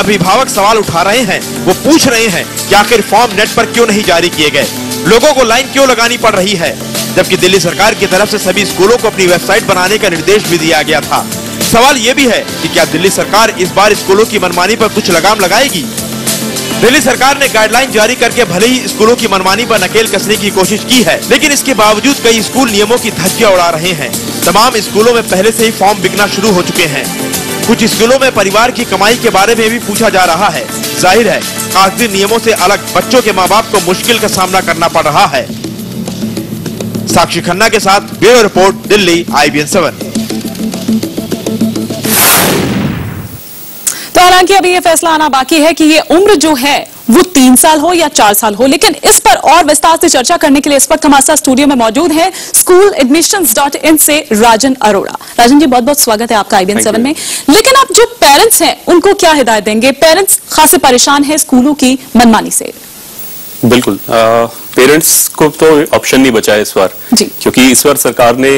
अभिभावक सवाल उठा रहे हैं। वो पूछ रहे हैं कि आखिर फॉर्म नेट पर क्यों नहीं जारी किए गए, लोगों को लाइन क्यों लगानी पड़ रही है, जबकि दिल्ली सरकार की तरफ से सभी स्कूलों को अपनी वेबसाइट बनाने का निर्देश भी दिया गया था। सवाल ये भी है कि क्या दिल्ली सरकार इस बार स्कूलों की मनमानी पर कुछ लगाम लगाएगी। दिल्ली सरकार ने गाइडलाइन जारी करके भले ही स्कूलों की मनमानी पर नकेल कसने की कोशिश की है, लेकिन इसके बावजूद कई स्कूल नियमों की धज्जियां उड़ा रहे हैं। तमाम स्कूलों में पहले से ही फॉर्म बिकना शुरू हो चुके हैं। कुछ स्कूलों में परिवार की कमाई के बारे में भी पूछा जा रहा है। जाहिर है कागजी नियमों से अलग बच्चों के माँ बाप को मुश्किल का सामना करना पड़ रहा है। साक्षी खन्ना के साथ ब्यूरो रिपोर्ट, दिल्ली, IBN 7। तो हालांकि अभी ये फैसला आना बाकी है कि ये उम्र जो है वो 3 साल हो या 4 साल हो, लेकिन इस पर और विस्तार से चर्चा करने के लिए इस वक्त हमारे साथ स्टूडियो में मौजूद है SchoolAdmissions.in से राजन अरोड़ा। राजन जी, बहुत बहुत स्वागत है आपका IBN 7 में। लेकिन आप जो पेरेंट्स हैं उनको क्या हिदायत देंगे? पेरेंट्स खासे परेशान है स्कूलों की मनमानी से। बिल्कुल, पेरेंट्स को तो ऑप्शन नहीं बचा है इस बार, क्योंकि इस बार सरकार ने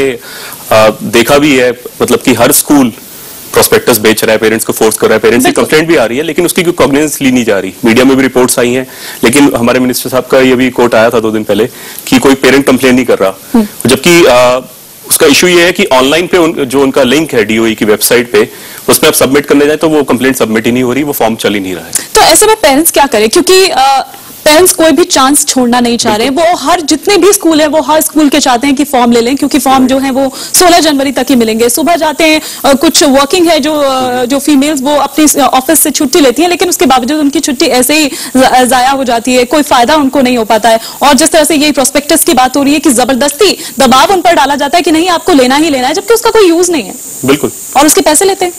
देखा भी है, मतलब कि हर स्कूल प्रोस्पेक्टस बेच रहा है, पेरेंट्स को फोर्स कर रहा है, पेरेंट्स की कंप्लेंट भी आ रही है, लेकिन उसकी कोई कॉग्निजेंस ली नहीं जा रही। मीडिया में भी रिपोर्ट्स आई हैं, लेकिन हमारे मिनिस्टर साहब का ये भी कोट आया था 2 दिन पहले कि कोई पेरेंट कंप्लेन नहीं कर रहा। जबकि उसका इशू ये है कि ऑनलाइन पे जो उनका लिंक है DOE की वेबसाइट पे, उसमें आप सबमिट करने जाए तो वो कंप्लेंट सबमिट ही नहीं हो रही, वो फॉर्म चल ही नहीं रहा है। तो ऐसे में पेरेंट्स क्या करें? क्योंकि पेरेंट्स कोई भी चांस छोड़ना नहीं चाह रहे। वो हर जितने भी स्कूल है वो हर स्कूल के चाहते हैं कि फॉर्म ले लें, क्योंकि फॉर्म जो है वो 16 जनवरी तक ही मिलेंगे। सुबह जाते हैं, कुछ वर्किंग है जो फीमेल्स वो अपनी ऑफिस से छुट्टी लेती हैं, लेकिन उसके बावजूद उनकी छुट्टी ऐसे ही जाया हो जाती है, कोई फायदा उनको नहीं हो पाता है। और जिस तरह से यही प्रोस्पेक्टस की बात हो रही है कि जबरदस्ती दबाव उन पर डाला जाता है कि नहीं आपको लेना ही लेना है, जबकि उसका कोई यूज नहीं है। बिल्कुल, और उसके पैसे लेते हैं।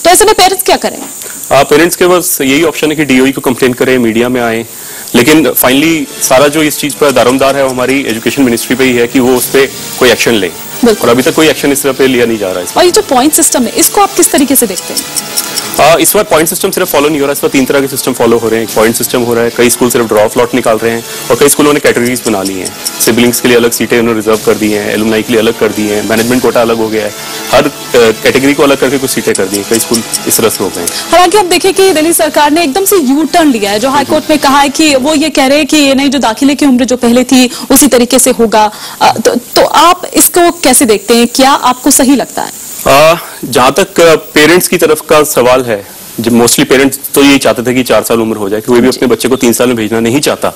तो ऐसे में पेरेंट्स क्या करें? पेरेंट्स के पास यही ऑप्शन है कि DOE को कंप्लेन करें, मीडिया में आए, लेकिन फाइनली सारा जो इस चीज पर दारोमदार है वो हमारी एजुकेशन मिनिस्ट्री पे ही है कि वो उस पर कोई एक्शन ले, और अभी तक कोई एक्शन इस तरह पे लिया नहीं जा रहा है। और ये जो पॉइंट सिस्टम है, इसको आप किस तरीके से देखते हैं? इस बार पॉइंट सिस्टम सिर्फ फॉलो नहीं हो रहा है, इस बार 3 तरह के सिस्टम फॉलो हो रहे हैं। पॉइंट सिस्टम हो रहा है, कई स्कूल सिर्फ ड्रॉप लॉट निकाल रहे हैं, और कई स्कूलों ने कैटेगरीज बना ली हैं। सिबलिंग्स के लिए अलग सीटें उन्होंने रिजर्व कर दी हैं, एलुमनाई के लिए अलग कर दी हैं, मैनेजमेंट कोटा अलग हो गया है, हर कैटेगरी को अलग करके कुछ सीटें कर दी हैं। कई स्कूल इस तरह से हो गए। हालांकि अब देखिए कि दिल्ली सरकार ने एकदम से यू टर्न लिया है, जो हाईकोर्ट में कहा है कि वो ये कह रहे हैं कि ये नहीं, जो दाखिले की उम्र जो पहले थी उसी तरीके से होगा। तो आप इसको कैसे देखते हैं? क्या आपको सही लगता है? जहां तक पेरेंट्स की तरफ का सवाल है, जब मोस्टली पेरेंट्स तो यही चाहते थे कि 4 साल उम्र हो जाए, कोई भी अपने बच्चे को 3 साल में भेजना नहीं चाहता।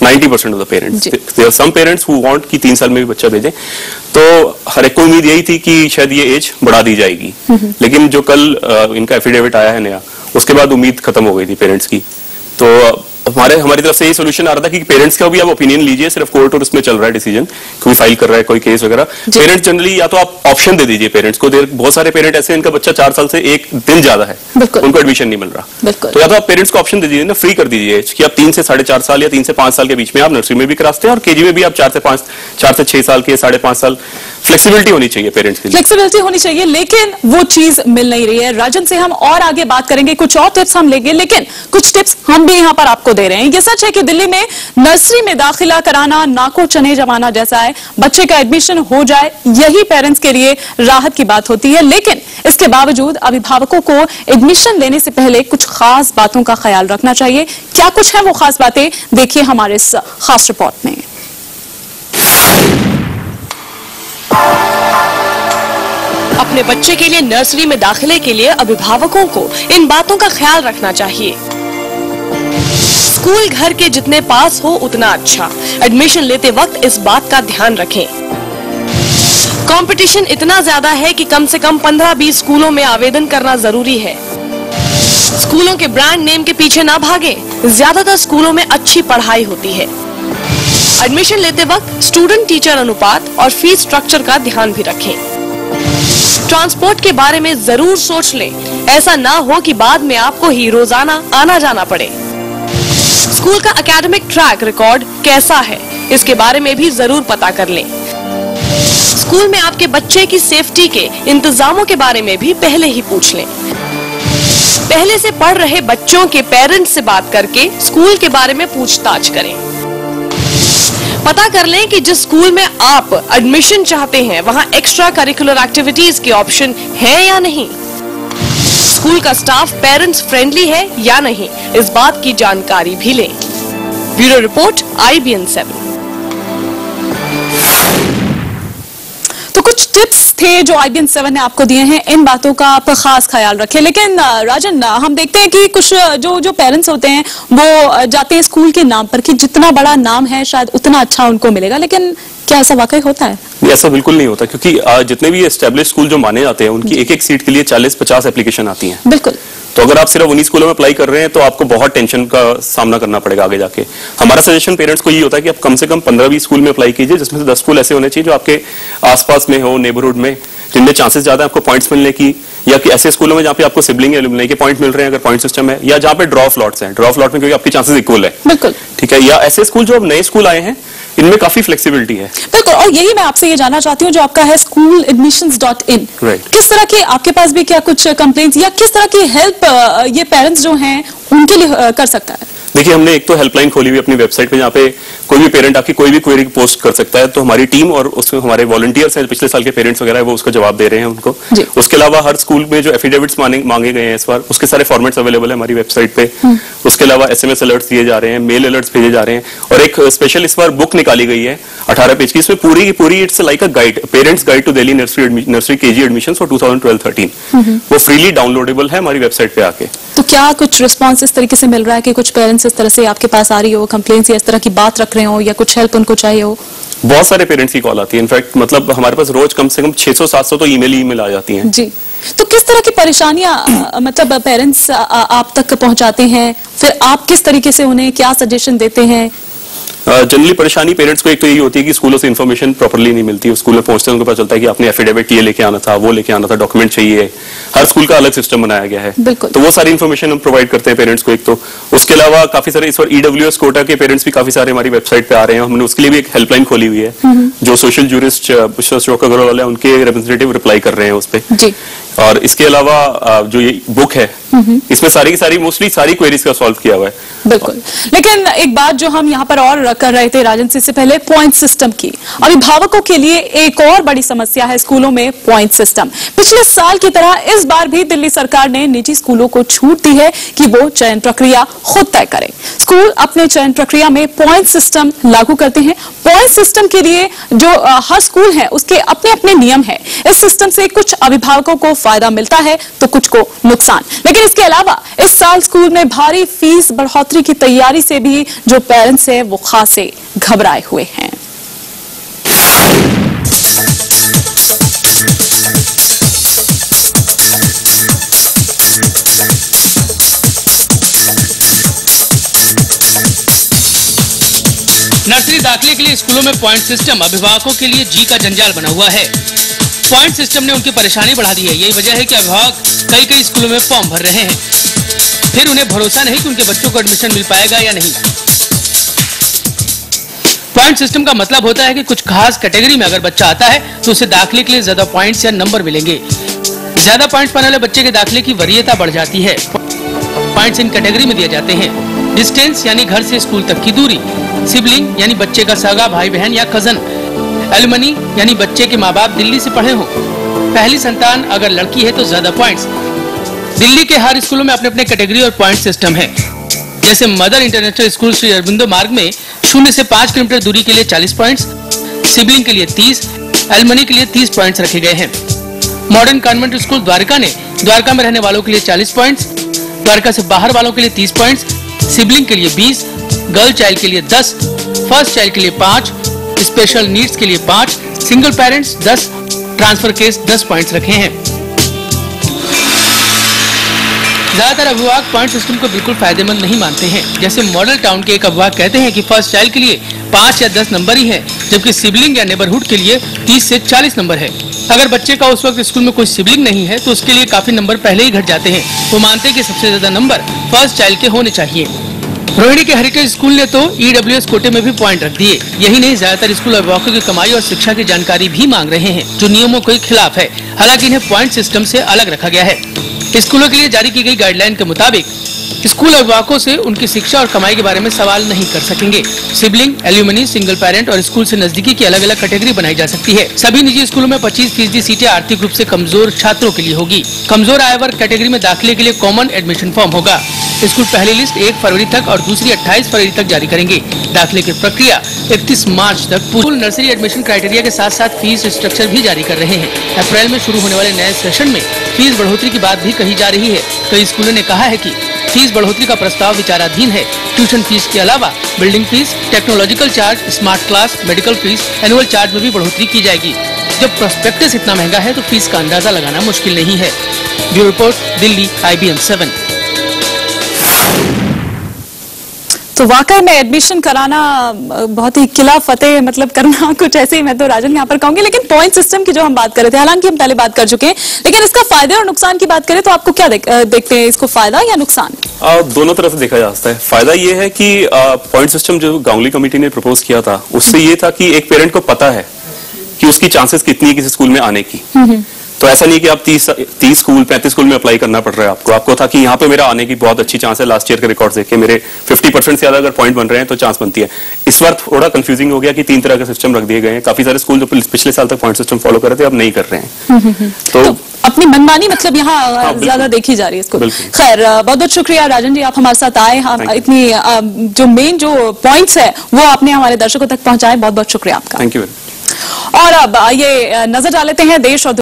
90% of the parents, there are some parents who want कि 3 साल में भी बच्चा भेजें। तो हर एक को उम्मीद यही थी कि शायद ये एज बढ़ा दी जाएगी, लेकिन जो कल इनका एफिडेविट आया है नया, उसके बाद उम्मीद खत्म हो गई थी पेरेंट्स की। तो हमारी तरफ से यही सोल्यूशन आ रहा था कि पेरेंट्स का भी आप ओपिनियन लीजिए, सिर्फ कोर्ट और उसमें चल रहा है डिसीजन, कोई फाइल कर रहा है कोई केस वगैरह। पेरेंट्स जनरली या तो आप ऑप्शन दे दीजिए पेरेंट्स को। बहुत सारे पेरेंट ऐसे इनका बच्चा 4 साल से 1 दिन ज्यादा है, उनको एडमिशन नहीं मिल रहा, तो या तो आप पेरेंट्स को ऑप्शन दे दीजिए ना, फ्री कर दीजिए कि आप 3 से 4.5 साल या 3 से 5 साल के बीच में आप नर्सरी में भी करा सकते हैं, और KG में भी आप 4 से 6 साल के 5.5 साल। फ्लेक्सिबिलिटी होनी चाहिए पेरेंट्स के लिए, फ्लेक्सिबिलिटी होनी चाहिए, लेकिन वो चीज मिल नहीं रही है। राजन से हम और आगे बात करेंगे, कुछ और टिप्स हम लेंगे, लेकिन कुछ टिप्स हम भी यहाँ पर आपको दे रहे हैं। ये सच है कि दिल्ली में नर्सरी में दाखिला कराना नाको चने जमाना जैसा है। बच्चे का एडमिशन हो जाए, यही पेरेंट्स के लिए राहत की बात होती है, लेकिन इसके बावजूद अभिभावकों को एडमिशन लेने से पहले कुछ खास बातों का ख्याल रखना चाहिए। क्या कुछ है वो खास बातें, देखिए हमारे इस खास रिपोर्ट में। अपने बच्चे के लिए नर्सरी में दाखिले के लिए अभिभावकों को इन बातों का ख्याल रखना चाहिए। स्कूल घर के जितने पास हो उतना अच्छा। एडमिशन लेते वक्त इस बात का ध्यान रखें। कंपटीशन इतना ज्यादा है कि कम से कम 15-20 स्कूलों में आवेदन करना जरूरी है। स्कूलों के ब्रांड नेम के पीछे ना भागें। ज्यादातर स्कूलों में अच्छी पढ़ाई होती है। एडमिशन लेते वक्त स्टूडेंट टीचर अनुपात और फीस स्ट्रक्चर का ध्यान भी रखें। ट्रांसपोर्ट के बारे में जरूर सोच लें, ऐसा ना हो कि बाद में आपको ही रोजाना आना जाना पड़े। स्कूल का एकेडमिक ट्रैक रिकॉर्ड कैसा है, इसके बारे में भी जरूर पता कर लें। स्कूल में आपके बच्चे की सेफ्टी के इंतजामों के बारे में भी पहले ही पूछ लें। पहले से पढ़ रहे बच्चों के पेरेंट्स से बात करके स्कूल के बारे में पूछताछ करें। पता कर लें कि जिस स्कूल में आप एडमिशन चाहते हैं वहां एक्स्ट्रा करिकुलर एक्टिविटीज के ऑप्शन हैं या नहीं। स्कूल का स्टाफ पेरेंट्स फ्रेंडली है या नहीं, इस बात की जानकारी भी लें। Bureau report IBN 7। तो कुछ टिप्स थे जो IBN 7 ने आपको दिए हैं, इन बातों का आप खास ख्याल रखें। लेकिन राजन, हम देखते हैं कि कुछ जो पेरेंट्स होते हैं वो जाते हैं स्कूल के नाम पर कि जितना बड़ा नाम है शायद उतना अच्छा उनको मिलेगा, लेकिन क्या ऐसा वाकई होता है? ऐसा बिल्कुल नहीं होता, क्योंकि जितने भी एस्टेब्लिश स्कूल जो माने जाते हैं उनकी एक सीट के लिए 40-50 एप्लीकेशन आती हैं। बिल्कुल। तो अगर आप सिर्फ उन्हीं स्कूलों में अप्लाई कर रहे हैं तो आपको बहुत टेंशन का सामना करना पड़ेगा आगे जाके। हमारा सजेशन पेरेंट्स को ये होता है कि आप कम से कम 15-20 स्कूल में अप्लाई कीजिए, जिसमें से 10 स्कूल ऐसे होने चाहिए जो आपके आसपास में हो, नेबरहुड में, जिनमें चांसेस ज्यादा है आपको पॉइंट्स मिलने की, या कि ऐसे स्कूलों में जहाँ पे आपको सिबलिंग या एलुमनी के पॉइंट मिल रहे हैं अगर पॉइंट सिस्टम है, या जहाँ पे ड्रॉप लॉट्स हैं। ड्रॉप लॉट में क्योंकि आपकी चांसेस इक्वल है। बिल्कुल ठीक है। या ऐसे स्कूल जो अब नए स्कूल आए हैं इनमें काफी फ्लेक्सिबिलिटी है। बिल्कुल, और यही मैं आपसे ये जानना चाहती हूँ जो आपका है schooladmissions.in, किस तरह की आपके पास भी क्या कुछ कंप्लेंट्स या किस तरह की हेल्प ये पेरेंट्स जो हैं उनके लिए कर सकता है? देखिए, हमने एक तो हेल्पलाइन खोली हुई अपनी वेबसाइट पे, जहाँ पे कोई भी पेरेंट आके कोई भी क्वेरी पोस्ट कर सकता है। तो हमारी टीम और उसमें हमारे वॉलंटियर्स हैं, पिछले साल के पेरेंट्स वगैरह है, वो उसका जवाब दे रहे हैं उनको। उसके अलावा हर स्कूल में जो एफिडेविट्स मांगे गए हैं इस बार, उसके सारे फॉर्मेट्स अवेलेबल है हमारी वेबसाइट पे। उसके अलावा SMS अलर्ट्स दिए जा रहे हैं, मेल अलर्ट्स भेजे जा रहे हैं, और एक स्पेशल इस बार बुक निकाली गई है 18 पेज की। इसमें पूरी की पूरी it's like a guide, parents guide to Delhi nursery KG admissions for 2012-13। वो फ्रीली डाउनलोडेबल है हमारी वेबसाइट पे आके। तो क्या कुछ रिस्पॉन्स इस तरीके से मिल रहा है कि कुछ पेरेंट्स इस तरह से आपके पास आ रही हो, कंप्लेंट्स या इस तरह की बात रख रहे हो या कुछ हेल्प उनको चाहिए हो? बहुत सारे पेरेंट्स की कॉल आती है। इनफैक्ट मतलब हमारे पास रोज कम से कम 600-700 तो ईमेल आ जाती हैं। जी, तो किस तरह की परेशानियां मतलब पेरेंट्स आप तक पहुंचाते हैं, फिर आप किस तरीके से उन्हें क्या सजेशन देते हैं? जनरली परेशानी पेरेंट्स को एक तो यही होती है कि स्कूलों से इन्फॉर्मेशन प्रॉपर्ली नहीं मिलती। स्कूल में पहुंचते हैं उनको पता चलता है कि आपने एफिडेविट ये लेके आना था, वो लेके आना था, डॉक्यूमेंट चाहिए। हर स्कूल का अलग सिस्टम बनाया गया है, तो वो सारी इन्फॉर्मेशन हम प्रोवाइड करते हैं पेरेंट्स को एक तो। उसके अलावा काफी सारे इस बार EWS कोटा के पेरेंट्स भी काफी सारे हमारी वेबसाइट पे आ रहे हैं। हमने उसके लिए भी एक हेल्पलाइन खोली हुई है, जो सोशल जूरिस्ट अशोक अग्रवाल है उनके रिप्रेजेंटेटिव रिप्लाई कर रहे हैं उस पर। और इसके अलावा जो ये बुक है इसमें सारी की सारी मोस्टली सारी क्वेरीज का सॉल्व किया हुआ है। बिल्कुल, लेकिन एक बात जो हम यहाँ पर और कर रहे थे राजन से पहले, पॉइंट सिस्टम की। अभिभावकों के लिए एक और बड़ी समस्या है स्कूलों में पॉइंट सिस्टम। पिछले साल की तरह इस बार भी दिल्ली सरकार ने निजी स्कूलों को छूट दी है कि वो चयन प्रक्रिया खुद तय करें। स्कूल अपने चयन प्रक्रिया में पॉइंट सिस्टम लागू करते हैं। पॉइंट सिस्टम के लिए जो हर स्कूल है उसके अपने अपने नियम है। इस सिस्टम से कुछ अभिभावकों को फायदा मिलता है तो कुछ को नुकसान। लेकिन इसके अलावा इस साल स्कूल में भारी फीस बढ़ोतरी की तैयारी से भी जो पेरेंट्स हैं वो खासे घबराए हुए हैं। नर्सरी दाखिले के लिए स्कूलों में पॉइंट सिस्टम अभिभावकों के लिए जी का जंजाल बना हुआ है। पॉइंट सिस्टम ने उनकी परेशानी बढ़ा दी है। यही वजह है कि अभिभावक कई स्कूलों में फॉर्म भर रहे हैं, फिर उन्हें भरोसा नहीं कि उनके बच्चों को एडमिशन मिल पाएगा या नहीं। पॉइंट सिस्टम का मतलब होता है कि कुछ खास कैटेगरी में अगर बच्चा आता है तो उसे दाखिले के लिए ज्यादा पॉइंट्स या नंबर मिलेंगे। ज्यादा पॉइंट्स पाने वाले बच्चे के दाखिले की वरीयता बढ़ जाती है। पॉइंट्स इन कैटेगरी में दिए जाते हैं। डिस्टेंस यानी घर से स्कूल तक की दूरी, सिबलिंग यानी बच्चे का सगा भाई बहन या कजन, एलुमनी यानी बच्चे के माँ बाप दिल्ली से पढ़े हों, पहली संतान अगर लड़की है तो ज्यादा पॉइंट्स। दिल्ली के हर स्कूलों में अपने अपने कैटेगरी और पॉइंट सिस्टम है। जैसे mother international school Shri Aurobindo मार्ग में 0 से 5 किलोमीटर दूरी के लिए 40 पॉइंट्स, सिबलिंग के लिए 30, एलुमनी के लिए 30 पॉइंट्स रखे गए हैं। मॉडर्न कॉन्वेंट स्कूल द्वारका ने द्वारका में रहने वालों के लिए 40 पॉइंट्स, द्वारका से बाहर वालों के लिए 30 पॉइंट्स, सिबलिंग के लिए 20, गर्ल चाइल्ड के लिए 10, फर्स्ट चाइल्ड के लिए 5, स्पेशल नीड्स के लिए 5, single parents 10, transfer case 10 points रखे हैं। ज्यादातर अभिभावक पॉइंट सिस्टम को बिल्कुल फायदेमंद नहीं मानते हैं। जैसे मॉडल टाउन के एक अभिभावक कहते हैं कि फर्स्ट चाइल्ड के लिए 5 या 10 नंबर ही है, जबकि सिबलिंग या नेबरहुड के लिए 30 से 40 नंबर है। अगर बच्चे का उस वक्त स्कूल में कोई सिबलिंग नहीं है तो उसके लिए काफी नंबर पहले ही घट जाते हैं। वो मानते हैं कि सबसे ज्यादा नंबर फर्स्ट चाइल्ड के होने चाहिए। रोहिणी के हेरिटेज स्कूल ने तो EWS कोटे में भी पॉइंट रख दिए। यही नहीं, ज्यादातर स्कूल अभिभावकों की कमाई और शिक्षा की जानकारी भी मांग रहे हैं, जो नियमों के खिलाफ है। हालांकि इन्हें पॉइंट सिस्टम से अलग रखा गया है। स्कूलों के लिए जारी की गई गाइडलाइन के मुताबिक स्कूल अभिभावकों से उनकी शिक्षा और कमाई के बारे में सवाल नहीं कर सकेंगे। सिबलिंग, एल्यूमनी, सिंगल पेरेंट और स्कूल से नजदीकी की अलग अलग कैटेगरी बनाई जा सकती है। सभी निजी स्कूलों में 25% सीटें आर्थिक रूप से कमजोर छात्रों के लिए होगी। कमजोर आय वर्ग कैटेगरी में दाखिले के लिए कॉमन एडमिशन फॉर्म होगा। स्कूल पहली लिस्ट 1 फरवरी तक और दूसरी 28 फरवरी तक जारी करेंगे। दाखिले की प्रक्रिया 31 मार्च तक। स्कूल नर्सरी एडमिशन क्राइटेरिया के साथ साथ फीस स्ट्रक्चर भी जारी कर रहे हैं। अप्रैल में शुरू होने वाले नए सेशन में फीस बढ़ोतरी की बात भी कही जा रही है। कई स्कूलों ने कहा है कि फीस बढ़ोतरी का प्रस्ताव विचाराधीन है। ट्यूशन फीस के अलावा building fees, technological charge, smart class, medical fees, annual charge में भी बढ़ोतरी की जाएगी। जब प्रोस्पेक्टस इतना महंगा है तो फीस का अंदाजा लगाना मुश्किल नहीं है। Bureau report, Delhi, IBN 7। तो वाकई में एडमिशन कराना बहुत ही किला फतेह मतलब करना कुछ ऐसे ही, मैं तो राजन यहाँ पर कहूंगी। लेकिन पॉइंट सिस्टम की जो हम बात कर रहे थे, हालांकि हम पहले बात कर चुके हैं, लेकिन इसका फायदे और नुकसान की बात करें तो आपको क्या देखते हैं, इसको फायदा या नुकसान? दोनों तरफ से देखा जा सकता है। फायदा ये है कि पॉइंट सिस्टम जो गांगुली कमेटी ने प्रपोज किया था, उससे ये था कि एक पेरेंट को पता है कि उसकी चांसेस कितनी है किसी स्कूल में आने की। तो ऐसा नहीं कि आप 30 स्कूल 35 स्कूल में अप्लाई करना पड़ रहा है आपको था कि यहाँ पे मेरा आने की बहुत अच्छी चांस है। लास्ट ईयर के रिकॉर्ड देख के मेरे 50% से ज्यादा अगर पॉइंट बन रहे हैं तो चांस बनती है। इस बार थोड़ा कंफ्यूजिंग हो गया कि 3 तरह के सिस्टम रख दिए गए हैं। काफी सारे स्कूल जो पिछले साल तक पॉइंट सिस्टम फॉलो कर रहे थे अब नहीं कर रहे हैं। तो अपनी मनमानी मतलब यहाँ ज्यादा देखी जा रही है इसको। खैर, बहुत बहुत शुक्रिया राजन जी, आप हमारे साथ आए। हम इतनी जो मेन जो पॉइंट्स है वो आपने हमारे दर्शकों तक पहुंचाए। बहुत बहुत शुक्रिया आपका। Thank you. और अब ये नजर डाल लेते हैं देश और